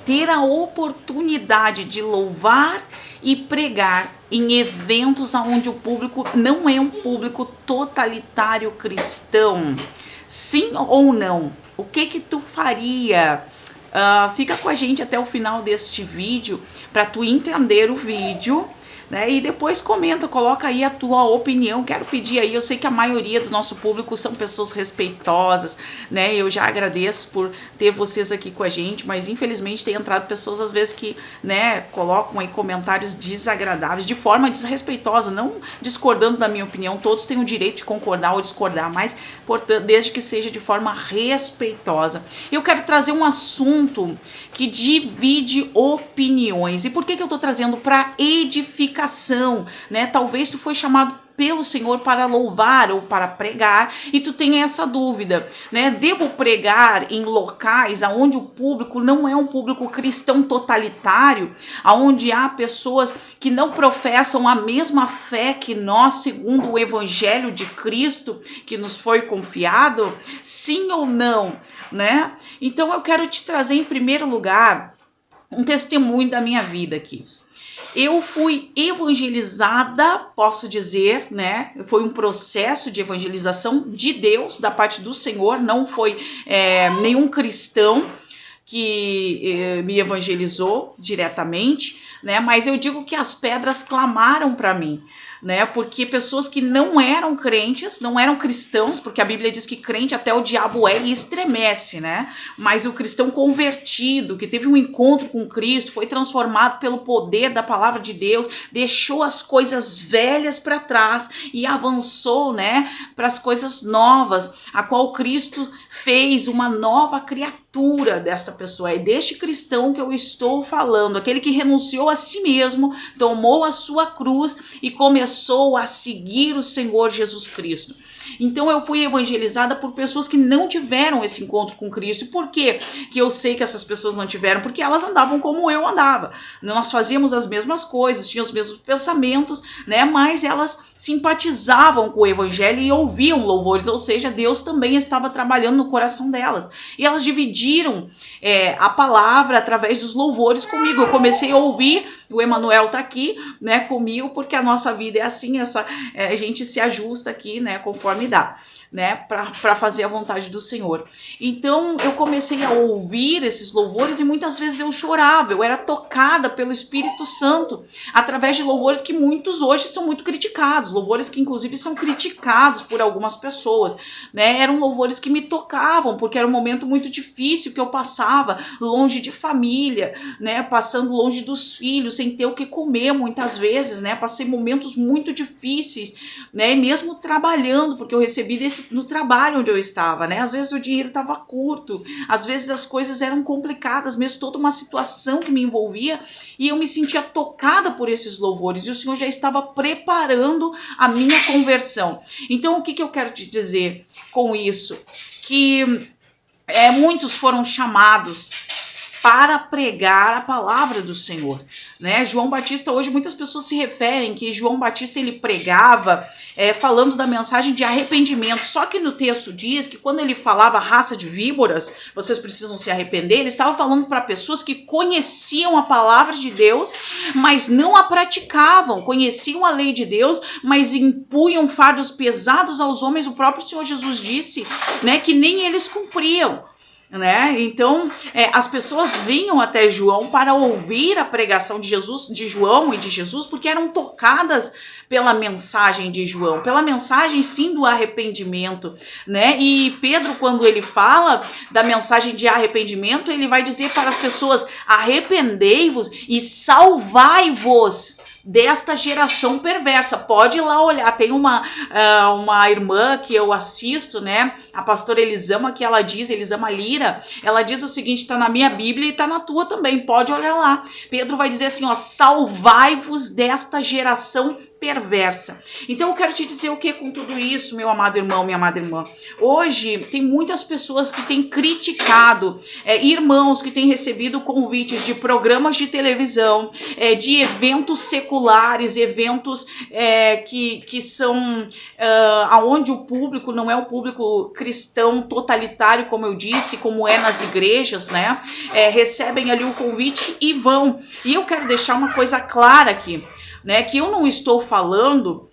ter a oportunidade de louvar e pregar em eventos onde o público não é um público totalitário cristão? Sim ou não? O que tu faria? Fica com a gente até o final deste vídeo para tu entender o vídeo, né? E depois comenta, coloca aí a tua opinião. Quero pedir aí, eu sei que a maioria do nosso público são pessoas respeitosas, né? Eu já agradeço por ter vocês aqui com a gente, mas infelizmente tem entrado pessoas às vezes que, né, colocam aí comentários desagradáveis de forma desrespeitosa, não discordando da minha opinião. Todos têm o direito de concordar ou discordar, mas portanto, desde que seja de forma respeitosa. Eu quero trazer um assunto que divide opiniões. E por que eu tô trazendo? Para edificação, né? Talvez tu foi chamado pelo Senhor para louvar ou para pregar e tu tenha essa dúvida, né? Devo pregar em locais onde o público não é um público cristão totalitário, onde há pessoas que não professam a mesma fé que nós, segundo o Evangelho de Cristo que nos foi confiado? Sim ou não, né? Então eu quero te trazer em primeiro lugar um testemunho da minha vida aqui. Eu fui evangelizada, posso dizer, né? Foi um processo de evangelização de Deus, da parte do Senhor, não foi nenhum cristão que me evangelizou diretamente, né? Mas eu digo que as pedras clamaram para mim, né? Porque pessoas que não eram crentes, não eram cristãos, porque a Bíblia diz que crente até o diabo é e estremece, né? Mas o cristão convertido, que teve um encontro com Cristo, foi transformado pelo poder da palavra de Deus, deixou as coisas velhas para trás e avançou, né, para as coisas novas, a qual Cristo fez uma nova criatura desta pessoa. É deste cristão que eu estou falando, aquele que renunciou a si mesmo, tomou a sua cruz e começou a seguir o Senhor Jesus Cristo. Então eu fui evangelizada por pessoas que não tiveram esse encontro com Cristo. E por que eu sei que essas pessoas não tiveram? Porque elas andavam como eu andava. Nós fazíamos as mesmas coisas, tínhamos os mesmos pensamentos, né? Mas elas simpatizavam com o evangelho e ouviam louvores, ou seja, Deus também estava trabalhando no coração delas. E elas dividiram a palavra através dos louvores comigo. Eu comecei a ouvir, o Emanuel tá aqui, né, comigo, porque a nossa vida é assim, a gente se ajusta aqui, né, conforme dá, né, para fazer a vontade do Senhor. Então eu comecei a ouvir esses louvores e muitas vezes eu chorava, eu era tocada pelo Espírito Santo através de louvores que muitos hoje são muito criticados, louvores que inclusive são criticados por algumas pessoas, né? Eram louvores que me tocavam, porque era um momento muito difícil que eu passava longe de família, né, passando longe dos filhos, sem ter o que comer muitas vezes, né? Passei momentos muito difíceis, né? E mesmo trabalhando, porque eu recebi no trabalho onde eu estava, né? Às vezes o dinheiro estava curto, às vezes as coisas eram complicadas, mesmo toda uma situação que me envolvia, e eu me sentia tocada por esses louvores, e o Senhor já estava preparando a minha conversão. Então o que eu quero te dizer com isso? Que muitos foram chamados para pregar a palavra do Senhor, né? João Batista, hoje muitas pessoas se referem que João Batista ele pregava falando da mensagem de arrependimento, só que no texto diz que quando ele falava raça de víboras, vocês precisam se arrepender, ele estava falando para pessoas que conheciam a palavra de Deus, mas não a praticavam, conheciam a lei de Deus, mas impunham fardos pesados aos homens. O próprio Senhor Jesus disse, né, que nem eles cumpriam, né? Então as pessoas vinham até João para ouvir a pregação de Jesus, de João e de Jesus, porque eram tocadas pela mensagem de João, pela mensagem sim do arrependimento, né? E Pedro, quando ele fala da mensagem de arrependimento, ele vai dizer para as pessoas: arrependei-vos e salvai-vos desta geração perversa. Pode ir lá olhar, tem uma irmã que eu assisto, né, a pastora Elisama, que ela diz, Elisama Lira, ela diz o seguinte, tá na minha Bíblia e tá na tua também, pode olhar lá. Pedro vai dizer assim, ó, salvai-vos desta geração perversa. Então eu quero te dizer o que com tudo isso, meu amado irmão, minha amada irmã. Hoje tem muitas pessoas que têm criticado, irmãos que têm recebido convites de programas de televisão, de eventos seculares, eventos que são aonde o público não é o público cristão totalitário, como eu disse, como é nas igrejas, né? Recebem ali o convite e vão. E eu quero deixar uma coisa clara aqui, né, que eu não estou falando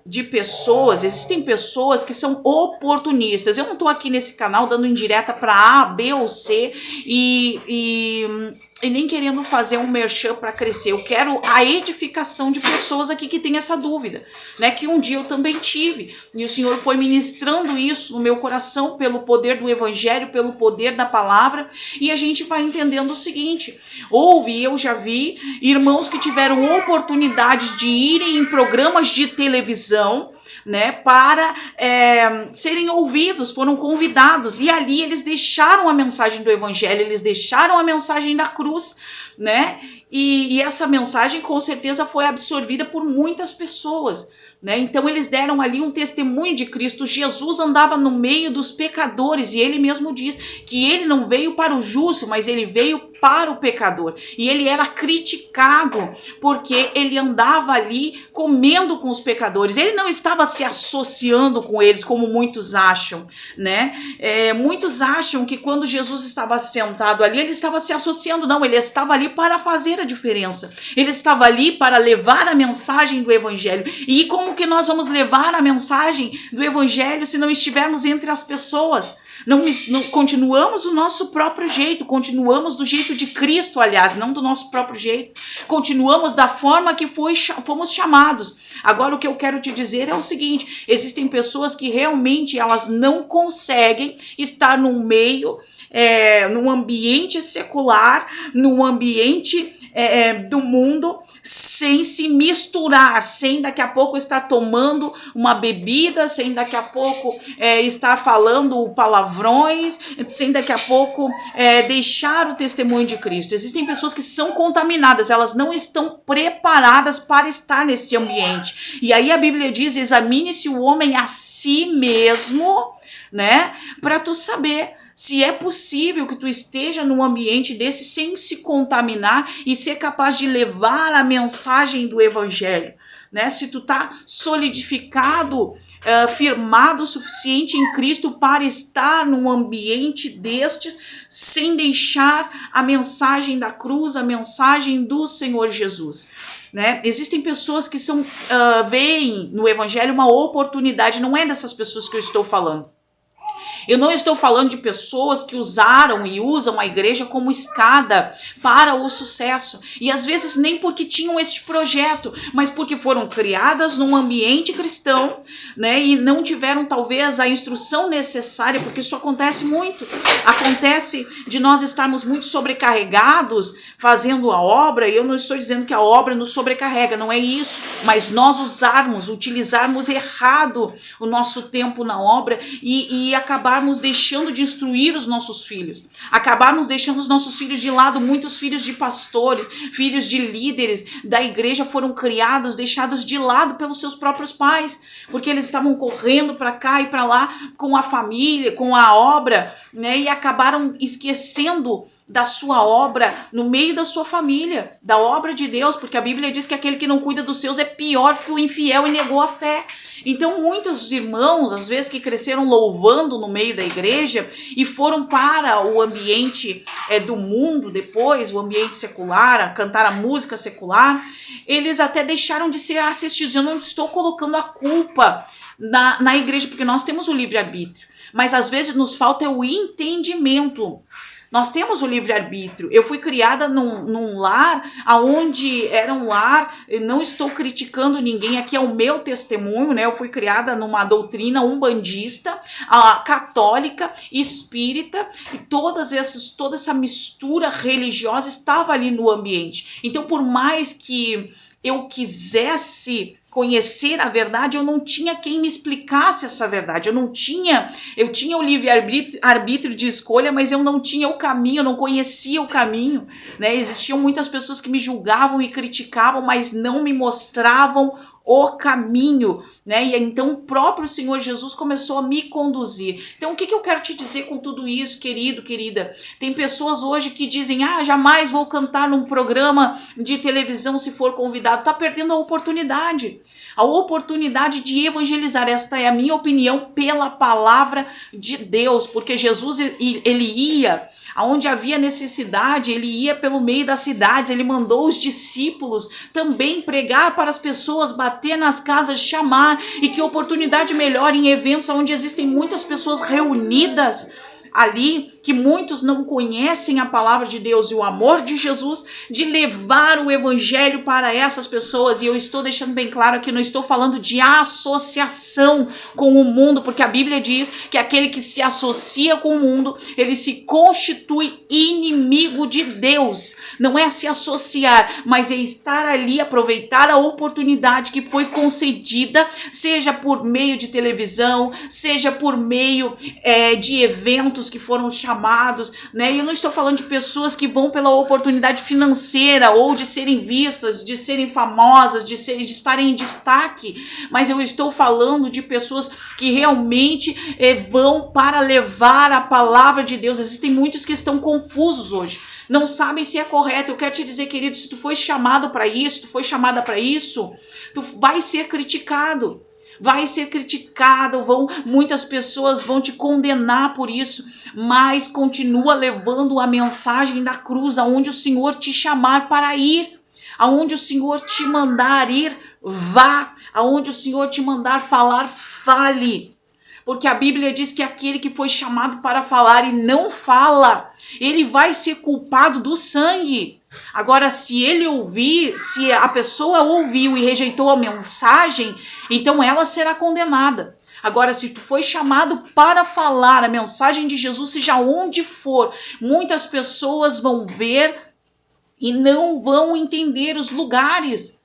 de pessoas, existem pessoas que são oportunistas. Eu não estou aqui nesse canal dando indireta para A, B ou C e nem querendo fazer um merchan para crescer. Eu quero a edificação de pessoas aqui que têm essa dúvida, né? Que um dia eu também tive. E o Senhor foi ministrando isso no meu coração pelo poder do Evangelho, pelo poder da palavra. E a gente vai entendendo o seguinte. Eu já vi irmãos que tiveram oportunidade de irem em programas de televisão, né, para serem ouvidos, foram convidados, e ali eles deixaram a mensagem do Evangelho, eles deixaram a mensagem da cruz, né, e essa mensagem com certeza foi absorvida por muitas pessoas, né? Então eles deram ali um testemunho de Cristo. Jesus andava no meio dos pecadores e ele mesmo diz que ele não veio para o justo, mas ele veio para o pecador. E ele era criticado porque ele andava ali comendo com os pecadores. Ele não estava se associando com eles, como muitos acham, né? Muitos acham que quando Jesus estava sentado ali, ele estava se associando. Não, ele estava ali para fazer a diferença. Ele estava ali para levar a mensagem do Evangelho. E como que nós vamos levar a mensagem do Evangelho se não estivermos entre as pessoas? Não continuamos do nosso próprio jeito, continuamos do jeito de Cristo, aliás, não do nosso próprio jeito. Continuamos da forma que fomos chamados. Agora o que eu quero te dizer é o seguinte: existem pessoas que realmente elas não conseguem estar no meio, num ambiente secular, num ambiente do mundo, sem se misturar, sem daqui a pouco estar tomando uma bebida, sem daqui a pouco estar falando palavrões, sem daqui a pouco deixar o testemunho de Cristo. Existem pessoas que são contaminadas, elas não estão preparadas para estar nesse ambiente. E aí a Bíblia diz: examine-se o homem a si mesmo, né, para tu saber se é possível que tu esteja num ambiente desse sem se contaminar e ser capaz de levar a mensagem do Evangelho, né? Se tu tá solidificado, firmado o suficiente em Cristo para estar num ambiente destes sem deixar a mensagem da cruz, a mensagem do Senhor Jesus. Né? Existem pessoas que veem no Evangelho uma oportunidade. Não é dessas pessoas que eu estou falando. Eu não estou falando de pessoas que usaram e usam a igreja como escada para o sucesso. E às vezes nem porque tinham este projeto, mas porque foram criadas num ambiente cristão, né? E não tiveram talvez a instrução necessária, porque isso acontece muito. Acontece de nós estarmos muito sobrecarregados fazendo a obra, e eu não estou dizendo que a obra nos sobrecarrega, não é isso. Mas nós utilizarmos errado o nosso tempo na obra e acabarmos deixando de instruir os nossos filhos, acabarmos deixando os nossos filhos de lado. Muitos filhos de pastores, filhos de líderes da igreja foram criados, deixados de lado pelos seus próprios pais, porque eles estavam correndo para cá e para lá com a família, com a obra, né? E acabaram esquecendo da sua obra no meio da sua família, da obra de Deus, porque a Bíblia diz que aquele que não cuida dos seus é pior que o infiel e negou a fé. Então muitos irmãos, às vezes, que cresceram louvando no meio da igreja e foram para o ambiente do mundo depois, o ambiente secular, a cantar a música secular, eles até deixaram de ser assistidos. Eu não estou colocando a culpa na igreja, porque nós temos o livre-arbítrio, mas às vezes nos falta o entendimento. Nós temos o livre-arbítrio. Eu fui criada num lar onde era um lar, não estou criticando ninguém, aqui é o meu testemunho, né? Eu fui criada numa doutrina umbandista, católica, espírita, e toda essa mistura religiosa estava ali no ambiente. Então, por mais que eu quisesse conhecer a verdade, eu não tinha quem me explicasse essa verdade. Eu tinha o livre-arbítrio de escolha, mas eu não tinha o caminho, eu não conhecia o caminho, né? Existiam muitas pessoas que me julgavam e criticavam, mas não me mostravam o caminho, né? E então o próprio Senhor Jesus começou a me conduzir. Então o que eu quero te dizer com tudo isso, querido, querida? Tem pessoas hoje que dizem, jamais vou cantar num programa de televisão se for convidado. Tá perdendo a oportunidade de evangelizar. Esta é a minha opinião pela palavra de Deus, porque Jesus, ele ia aonde havia necessidade, ele ia pelo meio das cidades, ele mandou os discípulos também pregar para as pessoas, bater nas casas, chamar, e que oportunidade melhor em eventos onde existem muitas pessoas reunidas ali, que muitos não conhecem a palavra de Deus e o amor de Jesus, de levar o evangelho para essas pessoas. E eu estou deixando bem claro que não estou falando de associação com o mundo, porque a Bíblia diz que aquele que se associa com o mundo, ele se constitui inimigo de Deus. Não é se associar, mas é estar ali, aproveitar a oportunidade que foi concedida, seja por meio de televisão, seja por meio de eventos que foram chamados, né? E eu não estou falando de pessoas que vão pela oportunidade financeira ou de serem vistas, de serem famosas, de estarem em destaque, mas eu estou falando de pessoas que realmente vão para levar a palavra de Deus. Existem muitos que estão confusos hoje, não sabem se é correto. Eu quero te dizer, querido, se tu foi chamado para isso, tu foi chamada para isso, tu vai ser criticado. Muitas pessoas vão te condenar por isso, mas continua levando a mensagem da cruz, aonde o Senhor te chamar para ir, aonde o Senhor te mandar ir, vá, aonde o Senhor te mandar falar, fale. Porque a Bíblia diz que aquele que foi chamado para falar e não fala, ele vai ser culpado do sangue. Agora, se a pessoa ouviu e rejeitou a mensagem, então ela será condenada. Agora, se tu foi chamado para falar a mensagem de Jesus, seja onde for, muitas pessoas vão ver e não vão entender os lugares.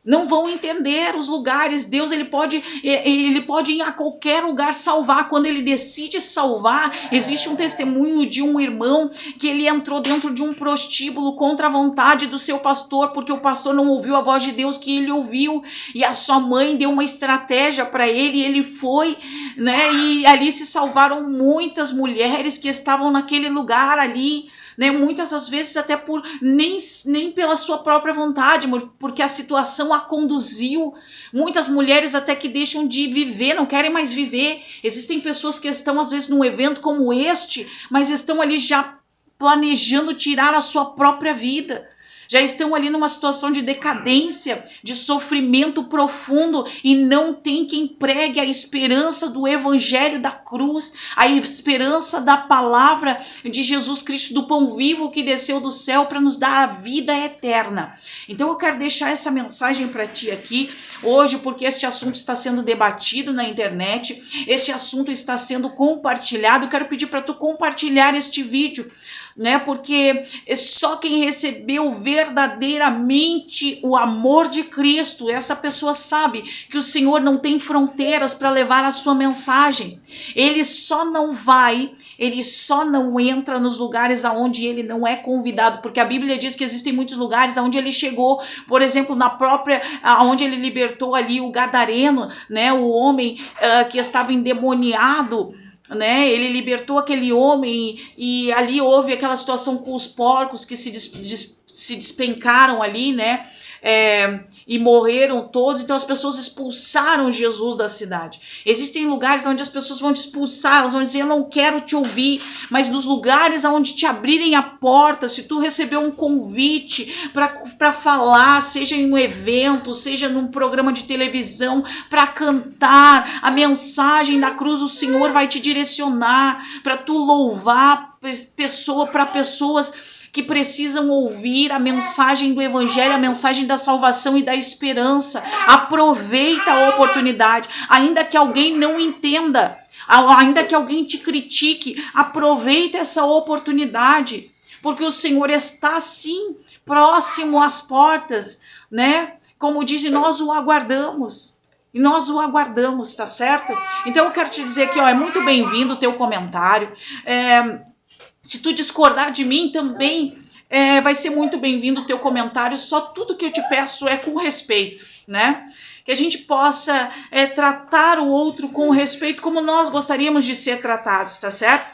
Não vão entender os lugares. Deus, ele pode ir a qualquer lugar salvar. Quando ele decide salvar, existe um testemunho de um irmão que ele entrou dentro de um prostíbulo contra a vontade do seu pastor, porque o pastor não ouviu a voz de Deus que ele ouviu, e a sua mãe deu uma estratégia para ele, e ele foi, né? E ali se salvaram muitas mulheres que estavam naquele lugar ali, né? Muitas das vezes até por nem pela sua própria vontade, porque a situação a conduziu. Muitas mulheres até que deixam de viver, não querem mais viver. Existem pessoas que estão às vezes num evento como este, mas estão ali já planejando tirar a sua própria vida. Já estão ali numa situação de decadência, de sofrimento profundo, e não tem quem pregue a esperança do evangelho da cruz, a esperança da palavra de Jesus Cristo, do pão vivo que desceu do céu para nos dar a vida eterna. Então eu quero deixar essa mensagem para ti aqui hoje, porque este assunto está sendo debatido na internet, este assunto está sendo compartilhado. Eu quero pedir para tu compartilhar este vídeo, né? Porque só quem recebeu verdadeiramente o amor de Cristo, essa pessoa sabe que o Senhor não tem fronteiras para levar a sua mensagem. Ele só não entra nos lugares aonde ele não é convidado, porque a Bíblia diz que existem muitos lugares aonde ele chegou, por exemplo, aonde ele libertou ali o gadareno, né? O homem que estava endemoniado, né? Ele libertou aquele homem e ali houve aquela situação com os porcos que se despencaram ali, né? E morreram todos. Então as pessoas expulsaram Jesus da cidade. Existem lugares onde as pessoas vão te expulsar, elas vão dizer: eu não quero te ouvir. Mas nos lugares onde te abrirem a porta, se tu recebeu um convite para falar, seja em um evento, seja num programa de televisão, para cantar a mensagem da cruz, o Senhor vai te direcionar para tu louvar para pessoas que precisam ouvir a mensagem do evangelho, a mensagem da salvação e da esperança. Aproveita a oportunidade, ainda que alguém não entenda, ainda que alguém te critique, aproveita essa oportunidade, porque o Senhor está sim próximo às portas, né? como diz, nós o aguardamos. E nós o aguardamos, tá certo? Então eu quero te dizer que, ó, é muito bem-vindo o teu comentário. Se tu discordar de mim também, vai ser muito bem-vindo o teu comentário. Só tudo que eu te peço é com respeito, né? Que a gente possa tratar o outro com respeito como nós gostaríamos de ser tratados, tá certo?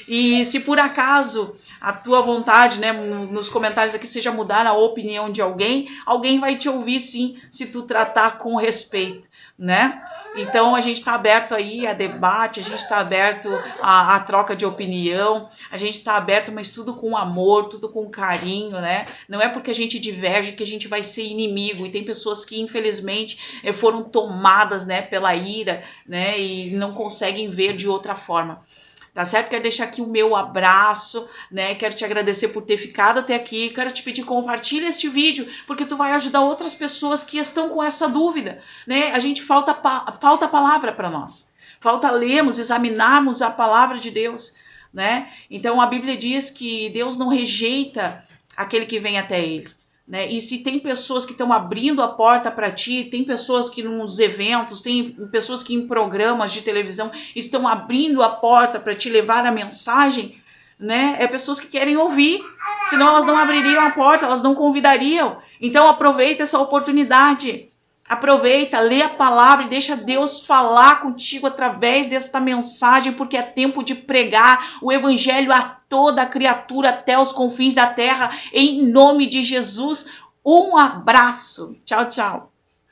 E se por acaso a tua vontade, né, nos comentários aqui seja mudar a opinião de alguém, alguém vai te ouvir sim, se tu tratar com respeito, né? Então a gente está aberto aí a debate, a gente está aberto a troca de opinião, a gente está aberto, mas tudo com amor, tudo com carinho, né? Não é porque a gente diverge que a gente vai ser inimigo. E tem pessoas que infelizmente foram tomadas, né, pela ira, né, e não conseguem ver de outra forma. Tá certo? Quero deixar aqui o meu abraço, né? Quero te agradecer por ter ficado até aqui. Quero te pedir, compartilha este vídeo, porque tu vai ajudar outras pessoas que estão com essa dúvida, né? A gente falta palavra para nós. Falta lermos, examinarmos a palavra de Deus, né? Então a Bíblia diz que Deus não rejeita aquele que vem até ele. Né? E se tem pessoas que estão abrindo a porta para ti, tem pessoas que nos eventos, tem pessoas que em programas de televisão estão abrindo a porta para te levar a mensagem, né? É pessoas que querem ouvir, senão elas não abririam a porta, elas não convidariam. Então aproveita essa oportunidade. Aproveita, lê a palavra e deixa Deus falar contigo através desta mensagem, porque é tempo de pregar o evangelho a toda criatura até os confins da terra, em nome de Jesus. Um abraço. Tchau, tchau.